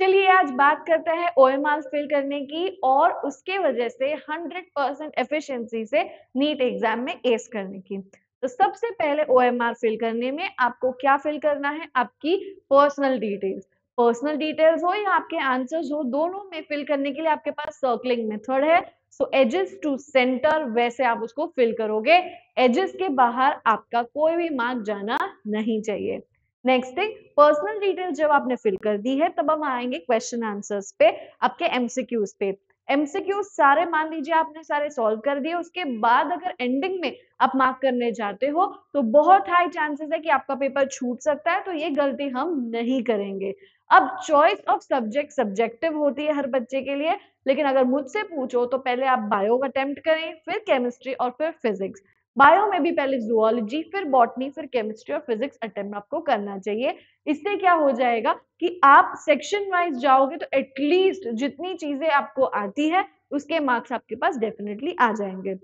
चलिए आज बात करते हैं ओएमआर फिल करने की और उसके वजह से 100% एफिशिएंसी से नीट एग्जाम में एस करने की। तो सबसे पहले ओएमआर फिल करने में आपको क्या फिल करना है, आपकी पर्सनल डिटेल्स। पर्सनल डिटेल्स हो या आपके आंसर्स हो, दोनों में फिल करने के लिए आपके पास सर्कलिंग मेथड है। सो एजेस टू सेंटर वैसे आप उसको फिल करोगे। एजेस के बाहर आपका कोई भी मार्क जाना नहीं चाहिए। नेक्स्ट थिंग, पर्सनल डिटेल जब आपने फिल कर दी है तब हम आएंगे क्वेश्चन आंसर्स पे, आपके एमसीक्यूज पे। एमसीक्यूज सारे मान लीजिए आपने सारे सॉल्व कर दिए, उसके बाद अगर एंडिंग में आप मार्क करने जाते हो तो बहुत हाई चांसेस है कि आपका पेपर छूट सकता है, तो ये गलती हम नहीं करेंगे। अब चॉइस ऑफ सब्जेक्ट सब्जेक्टिव होती है हर बच्चे के लिए, लेकिन अगर मुझसे पूछो तो पहले आप बायो अटेम्प्ट करें, फिर केमिस्ट्री और फिर फिजिक्स। बायो में भी पहले जूलॉजी, फिर बॉटनी, फिर केमिस्ट्री और फिजिक्स अटेम्प्ट आपको करना चाहिए। इससे क्या हो जाएगा कि आप सेक्शन वाइज जाओगे तो एटलीस्ट जितनी चीजें आपको आती है उसके मार्क्स आपके पास डेफिनेटली आ जाएंगे।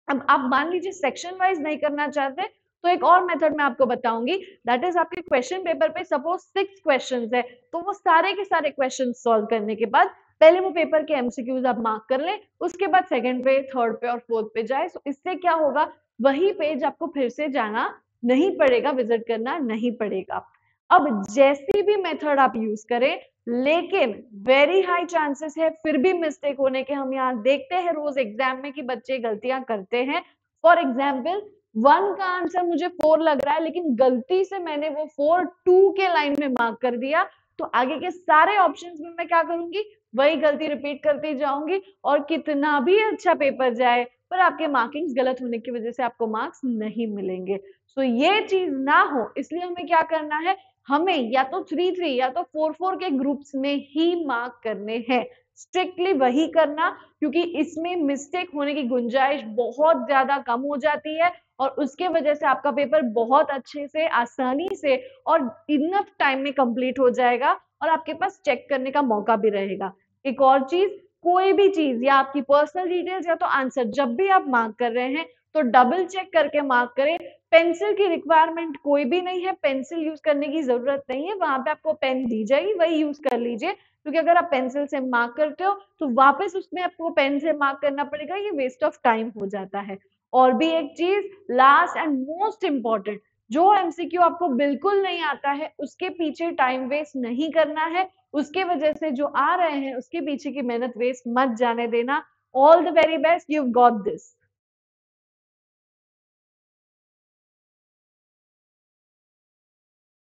अब आप मान लीजिए सेक्शन वाइज नहीं करना चाहते तो एक और मेथड मैं आपको बताऊंगी, दैट इज आपके क्वेश्चन पेपर पे सपोज 6 क्वेश्चंस है, तो वो सारे के सारे क्वेश्चन सॉल्व करने के बाद पहले वो पेपर के एमसीक्यूज आप मार्क कर लें, उसके बाद सेकंड पे, थर्ड पे और फोर्थ पे जाए। सो इससे क्या होगा, वही पेज आपको फिर से जाना नहीं पड़ेगा, विजिट करना नहीं पड़ेगा। अब जैसी भी मेथड आप यूज करें, लेकिन वेरी हाई चांसेस है फिर भी मिस्टेक होने के। हम यहाँ देखते हैं रोज एग्जाम में कि बच्चे गलतियां करते हैं। फॉर एग्जाम्पल 1 का आंसर मुझे 4 लग रहा है, लेकिन गलती से मैंने वो 4 2 के लाइन में मार्क कर दिया, तो आगे के सारे ऑप्शंस में मैं क्या करूंगी, वही गलती रिपीट करती जाऊंगी, और कितना भी अच्छा पेपर जाए पर आपके मार्किंग्स गलत होने की वजह से आपको मार्क्स नहीं मिलेंगे। सो ये चीज ना हो इसलिए हमें क्या करना है, हमें या तो 3-3 या तो 4-4 के ग्रुप्स में ही मार्क करने हैं। स्ट्रिक्टली वही करना, क्योंकि इसमें मिस्टेक होने की गुंजाइश बहुत ज्यादा कम हो जाती है और उसके वजह से आपका पेपर बहुत अच्छे से, आसानी से और इनफ टाइम में कंप्लीट हो जाएगा और आपके पास चेक करने का मौका भी रहेगा। एक और चीज, कोई भी चीज या आपकी पर्सनल डिटेल्स या तो आंसर जब भी आप मार्क कर रहे हैं तो डबल चेक करके मार्क करें। पेंसिल की रिक्वायरमेंट कोई भी नहीं है, पेंसिल यूज करने की जरूरत नहीं है, वहां पे आपको पेन दी जाएगी वही यूज कर लीजिए, क्योंकि अगर आप पेंसिल से मार्क करते हो तो वापस उसमें आपको पेन से मार्क करना पड़ेगा, ये वेस्ट ऑफ टाइम हो जाता है। और भी एक चीज, लास्ट एंड मोस्ट इंपॉर्टेंट, जो एमसीक्यू आपको बिल्कुल नहीं आता है उसके पीछे टाइम वेस्ट नहीं करना है, उसके वजह से जो आ रहे हैं उसके पीछे की मेहनत वेस्ट मत जाने देना। All the very best, you got this.